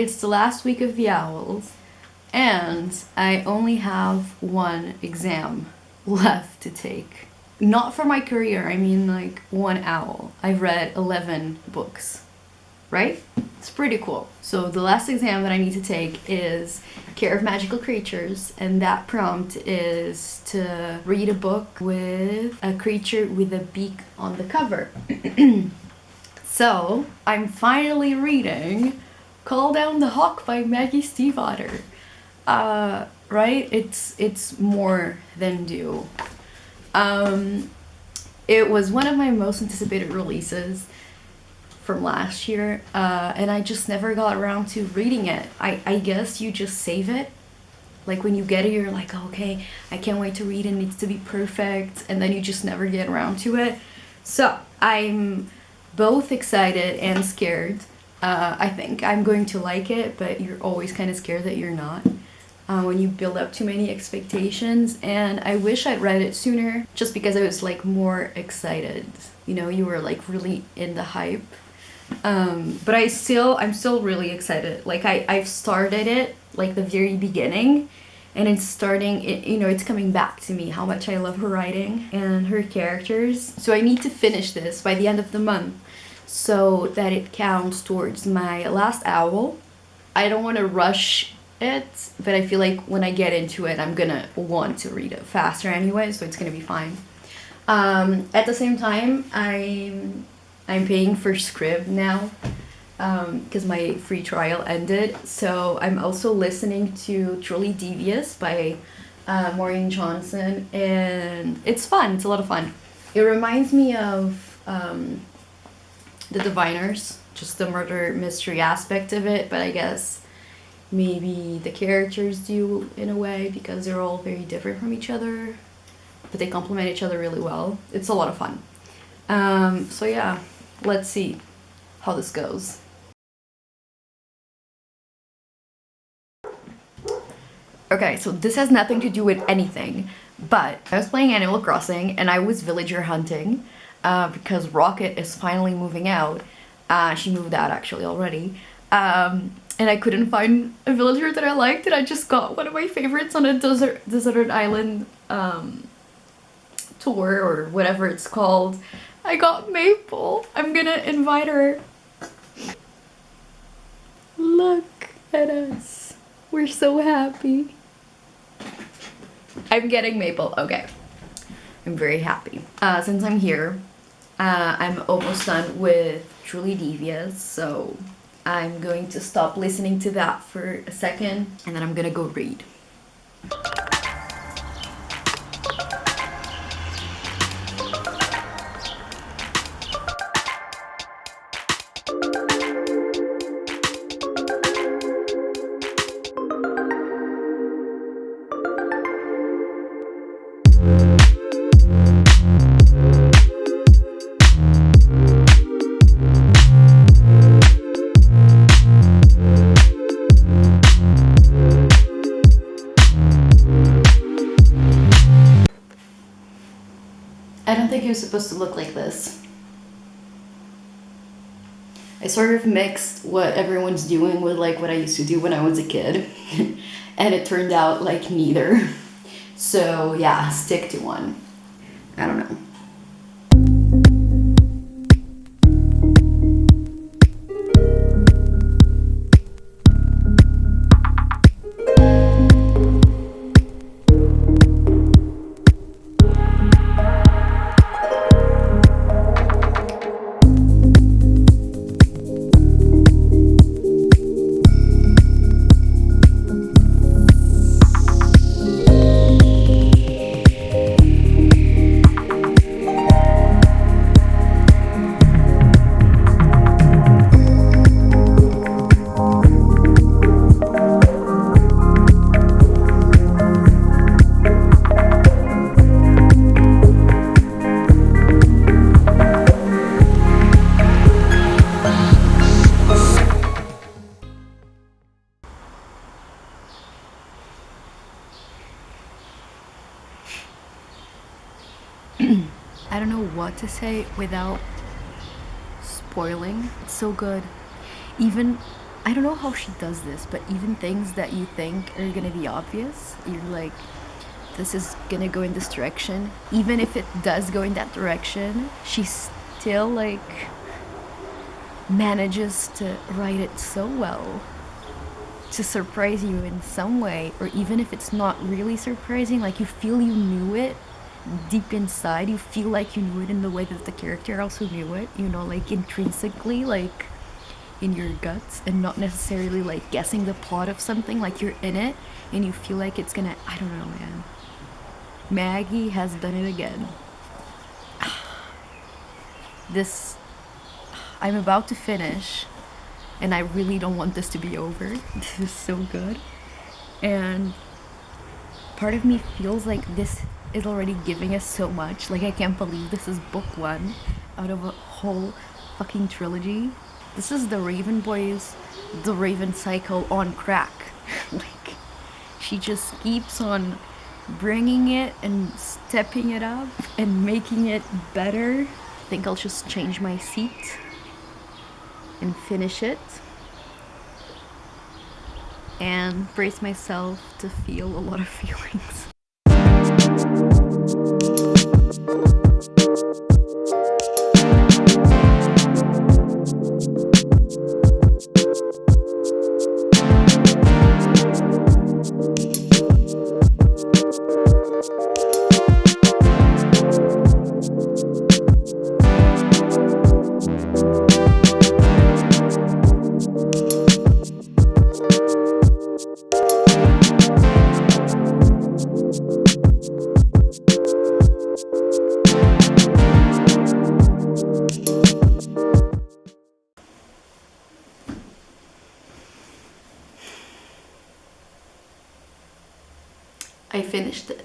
it's the last week of the owls, and I only have one exam left to take. Not for my career, I mean like one owl. I've read 11 books, right? It's pretty cool. So the last exam that I need to take is Care of Magical Creatures, and that prompt is to read a book with a creature with a beak on the cover. So I'm finally reading Call Down the Hawk by Maggie Stiefvater. Right? It's more than due. It was one of my most anticipated releases from last year, and I just never got around to reading it. I guess you just save it. Like when you get it, you're like, okay, I can't wait to read it, needs to be perfect, and then you just never get around to it. So I'm both excited and scared. I think I'm going to like it, but you're always kind of scared that you're not. When you build up too many expectations, and I wish I'd read it sooner just because I was like more excited. You know, you were like really in the hype. But I'm still really excited. Like I've started it like the very beginning, and it's coming back to me how much I love her writing and her characters. So I need to finish this by the end of the month so that it counts towards my last owl. I don't want to rush it, but I feel like when I get into it, I'm gonna want to read it faster anyway, so it's gonna be fine. At the same time, I'm paying for Scribd now, because my free trial ended. So I'm also listening to Truly Devious by Maureen Johnson, and it's fun. It's a lot of fun. It reminds me of The Diviners, just the murder mystery aspect of it, but I guess maybe the characters do in a way because they're all very different from each other, but they complement each other really well. It's a lot of fun. So yeah, let's see how this goes. Okay, so this has nothing to do with anything, but I was playing Animal Crossing and I was villager hunting because Rocket is finally moving out. She moved out actually already. And I couldn't find a villager that I liked, and I just got one of my favorites on a deserted island tour or whatever it's called. I got Maple. I'm gonna invite her. Look at us. We're so happy. I'm getting Maple. Okay. I'm very happy. Since I'm here, I'm almost done with Truly Devious, so I'm going to stop listening to that for a second, and then I'm gonna go read. I don't think it was supposed to look like this. I sort of mixed what everyone's doing with like what I used to do when I was a kid, and it turned out like neither. So yeah, stick to one. I don't know. I don't know what to say without spoiling. It's so good. Even I don't know how she does this, but even things that you think are gonna be obvious, you're like, this is gonna go in this direction. Even if it does go in that direction, she still like manages to write it so well to surprise you in some way, or even if it's not really surprising, like you feel you knew it deep inside, you feel like you knew it in the way that the character also knew it, you know, like intrinsically, like in your guts, and not necessarily like guessing the plot of something, like you're in it and you feel like it's gonna, I don't know, man. Maggie has done it again. This, I'm about to finish, and I really don't want this to be over. This is so good. And part of me feels like this is already giving us so much. Like, I can't believe this is book 1 out of a whole fucking trilogy. This is the Raven Boys, the Raven cycle on crack. Like, she just keeps on bringing it and stepping it up and making it better. I think I'll just change my seat and finish it and brace myself to feel a lot of feelings. I finished it.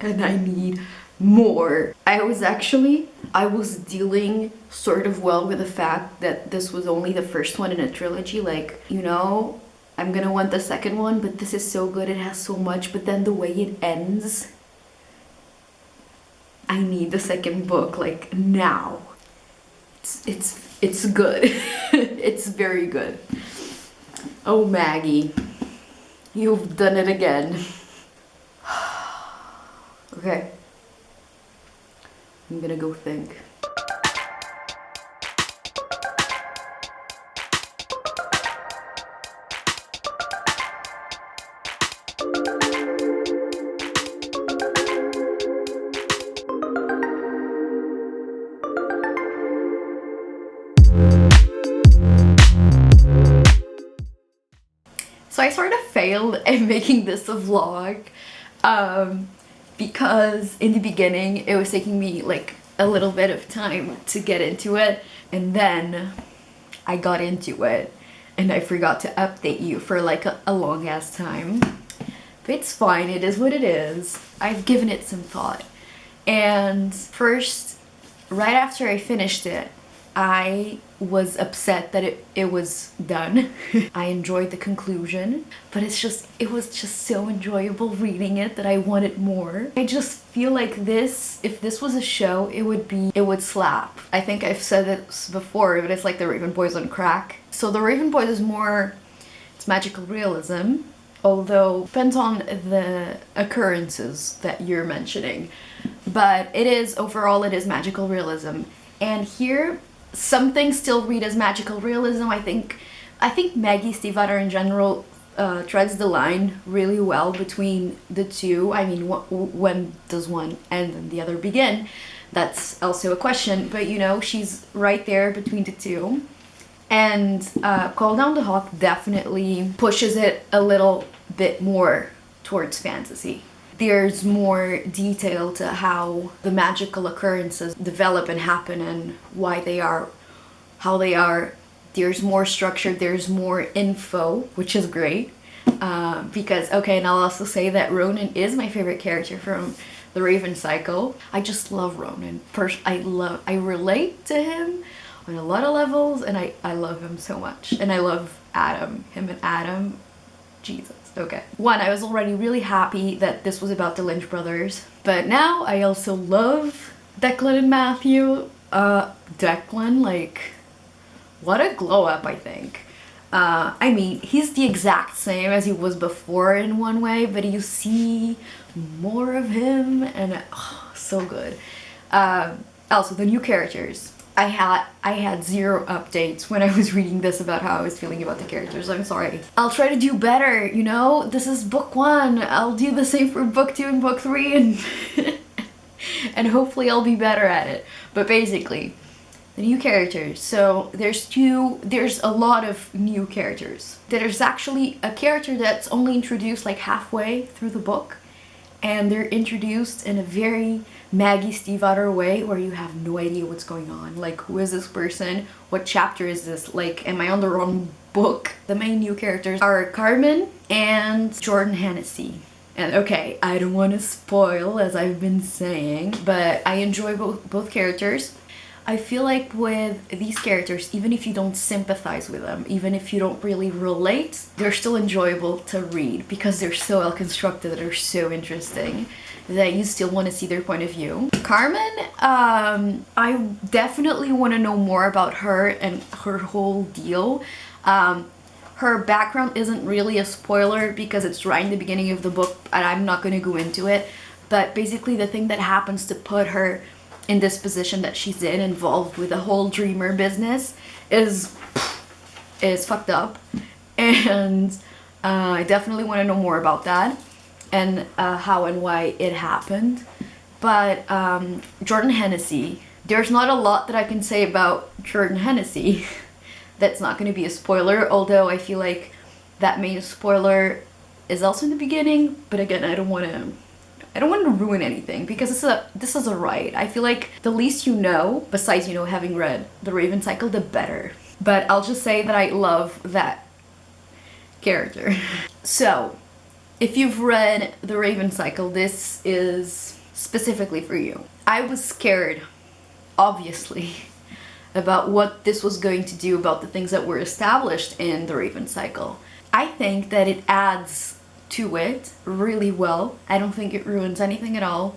And I need more. I was dealing sort of well with the fact that this was only the first one in a trilogy. Like, you know, I'm gonna want the second one, but this is so good, it has so much, but then the way it ends, I need the second book, like, now. It's good. It's very good. Oh, Maggie, you've done it again. Okay, I'm gonna go think. So I sort of failed at making this a vlog because in the beginning it was taking me like a little bit of time to get into it, and then I got into it and I forgot to update you for like a long ass time. But it's fine, it is what it is. I've given it some thought. And first, right after I finished it, I was upset that it was done. I enjoyed the conclusion, but it was just so enjoyable reading it that I wanted more. I just feel like this, if this was a show, it would slap. I think I've said this before, but it's like the Raven Boys on crack. So the Raven Boys is more, it's magical realism, although depends on the occurrences that you're mentioning. But overall it is magical realism. And here, some things still read as magical realism. I think Maggie Stiefvater in general treads the line really well between the two. I mean, when does one end and the other begin? That's also a question, but you know, she's right there between the two. And Call Down the Hawk definitely pushes it a little bit more towards fantasy. There's more detail to how the magical occurrences develop and happen and why they are how they are. There's more structure, there's more info, which is great. Because, okay, and I'll also say that Ronan is my favorite character from the Raven cycle. I just love Ronan. I relate to him on a lot of levels, and I love him so much. And I love Adam. Him and Adam, Jesus. Okay. One, I was already really happy that this was about the Lynch brothers, but now I also love Declan and Matthew. Declan, like, what a glow up, I think. I mean, he's the exact same as he was before in one way, but you see more of him, and so good. Also, the new characters. I had zero updates when I was reading this about how I was feeling about the characters. I'm sorry. I'll try to do better, you know? This is book 1. I'll do the same for book 2 and book 3, and and hopefully I'll be better at it. But basically, the new characters. So there's a lot of new characters. There's actually a character that's only introduced like halfway through the book, and they're introduced in a very Maggie Stiefvater way where you have no idea what's going on. Like, who is this person? What chapter is this? Like, am I on the wrong book? The main new characters are Carmen and Jordan Hennessy. And okay, I don't want to spoil, as I've been saying, but I enjoy both characters. I feel like with these characters, even if you don't sympathize with them, even if you don't really relate, they're still enjoyable to read because they're so well constructed, they're so interesting that you still want to see their point of view. Carmen, I definitely want to know more about her and her whole deal. Her background isn't really a spoiler because it's right in the beginning of the book and I'm not going to go into it, but basically the thing that happens to put her in this position that she's in, involved with the whole dreamer business, is fucked up, and I definitely want to know more about that and how and why it happened. But Jordan Hennessy, there's not a lot that I can say about Jordan Hennessy that's not going to be a spoiler, although I feel like that main spoiler is also in the beginning, but again, I don't want to ruin anything because this is a ride. I feel like the least you know, besides, you know, having read The Raven Cycle, the better. But I'll just say that I love that character. So, if you've read The Raven Cycle, this is specifically for you. I was scared, obviously, about what this was going to do about the things that were established in The Raven Cycle. I think that it adds to it really well. I don't think it ruins anything at all.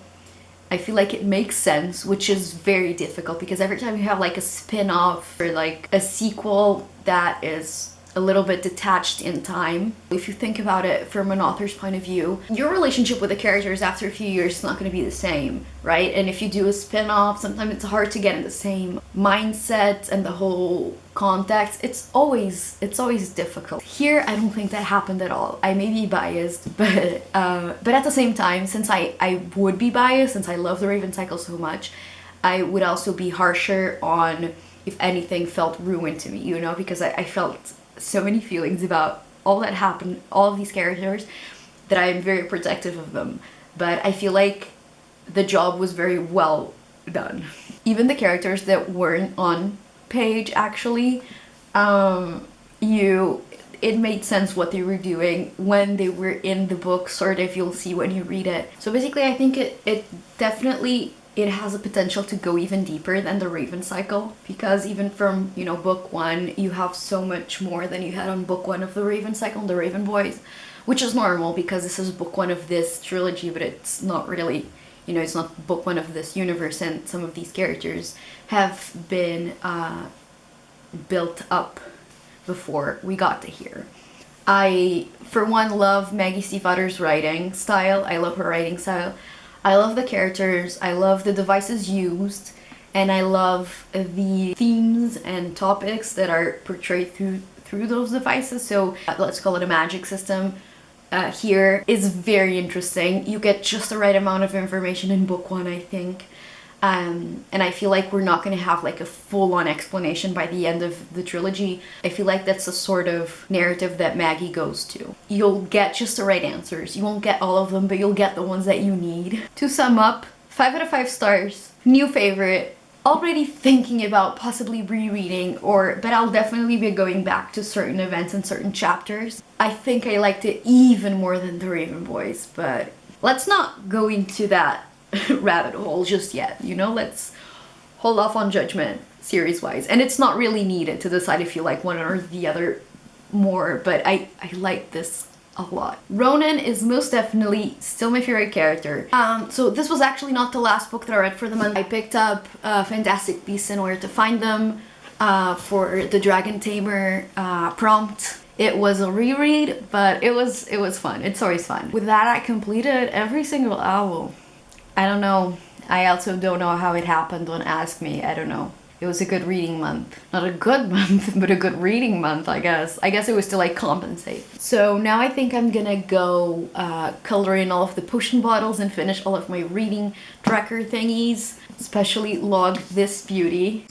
I feel like it makes sense, which is very difficult because every time you have like a spin-off or like a sequel that is a little bit detached in time, if you think about it from an author's point of view, your relationship with the characters after a few years is not going to be the same, right? And if you do a spin-off, sometimes it's hard to get in the same mindset and the whole context. It's always difficult. Here, I don't think that happened at all. I may be biased, but at the same time, since I would be biased, since I love The Raven Cycle so much, I would also be harsher on if anything felt ruined to me, you know, because I felt so many feelings about all that happened, all of these characters, that I am very protective of them. But I feel like the job was very well done. Even the characters that weren't on page, actually, it made sense what they were doing when they were in the book, sort of, you'll see when you read it. So basically, I think it definitely, it has a potential to go even deeper than The Raven Cycle, because even from, you know, book 1, you have so much more than you had on book 1 of The Raven Cycle, The Raven Boys, which is normal because this is book 1 of this trilogy, but it's not really, you know, it's not book 1 of this universe, and some of these characters have been built up before we got to here. I, for one, love Maggie Stiefvater's writing style. I love her writing style. I love the characters, I love the devices used, and I love the themes and topics that are portrayed through those devices. So let's call it a magic system. Here is very interesting. You get just the right amount of information in book 1, I think. And I feel like we're not going to have like a full-on explanation by the end of the trilogy. I feel like that's the sort of narrative that Maggie goes to. You'll get just the right answers. You won't get all of them, but you'll get the ones that you need. To sum up, 5 out of 5 stars, new favorite, already thinking about possibly rereading, but I'll definitely be going back to certain events and certain chapters. I think I liked it even more than The Raven Boys, but let's not go into that rabbit hole just yet, you know. Let's hold off on judgment series wise, and it's not really needed to decide if you like one or the other more, but I like this a lot. Ronan is most definitely still my favorite character. So this was actually not the last book that I read for the month. I picked up Fantastic Beasts in order to find them. for the Dragon Tamer prompt. It was a reread, but it was fun. It's always fun. With that, I completed every single album. I don't know. I also don't know how it happened. Don't ask me. I don't know. It was a good reading month. Not a good month, but a good reading month, I guess. I guess it was to like compensate. So now I think I'm gonna go color in all of the potion bottles and finish all of my reading tracker thingies. Especially log this beauty.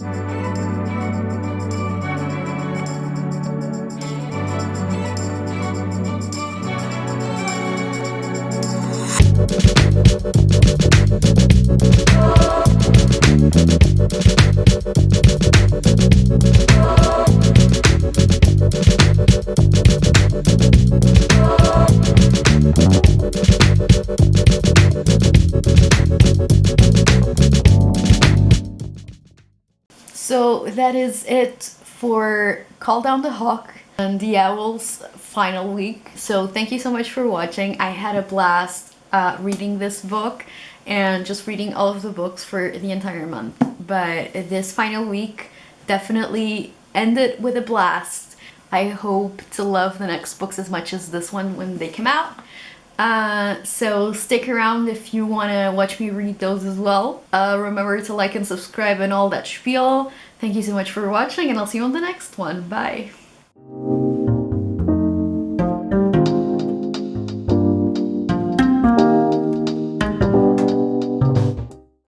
So that is it for Call Down the Hawk and the Owl's final week. So thank you so much for watching. I had a blast reading this book and just reading all of the books for the entire month. But this final week definitely ended with a blast. I hope to love the next books as much as this one when they come out. So stick around if you want to watch me read those as well. Remember to like and subscribe and all that spiel. Thank you so much for watching, and I'll see you on the next one. Bye!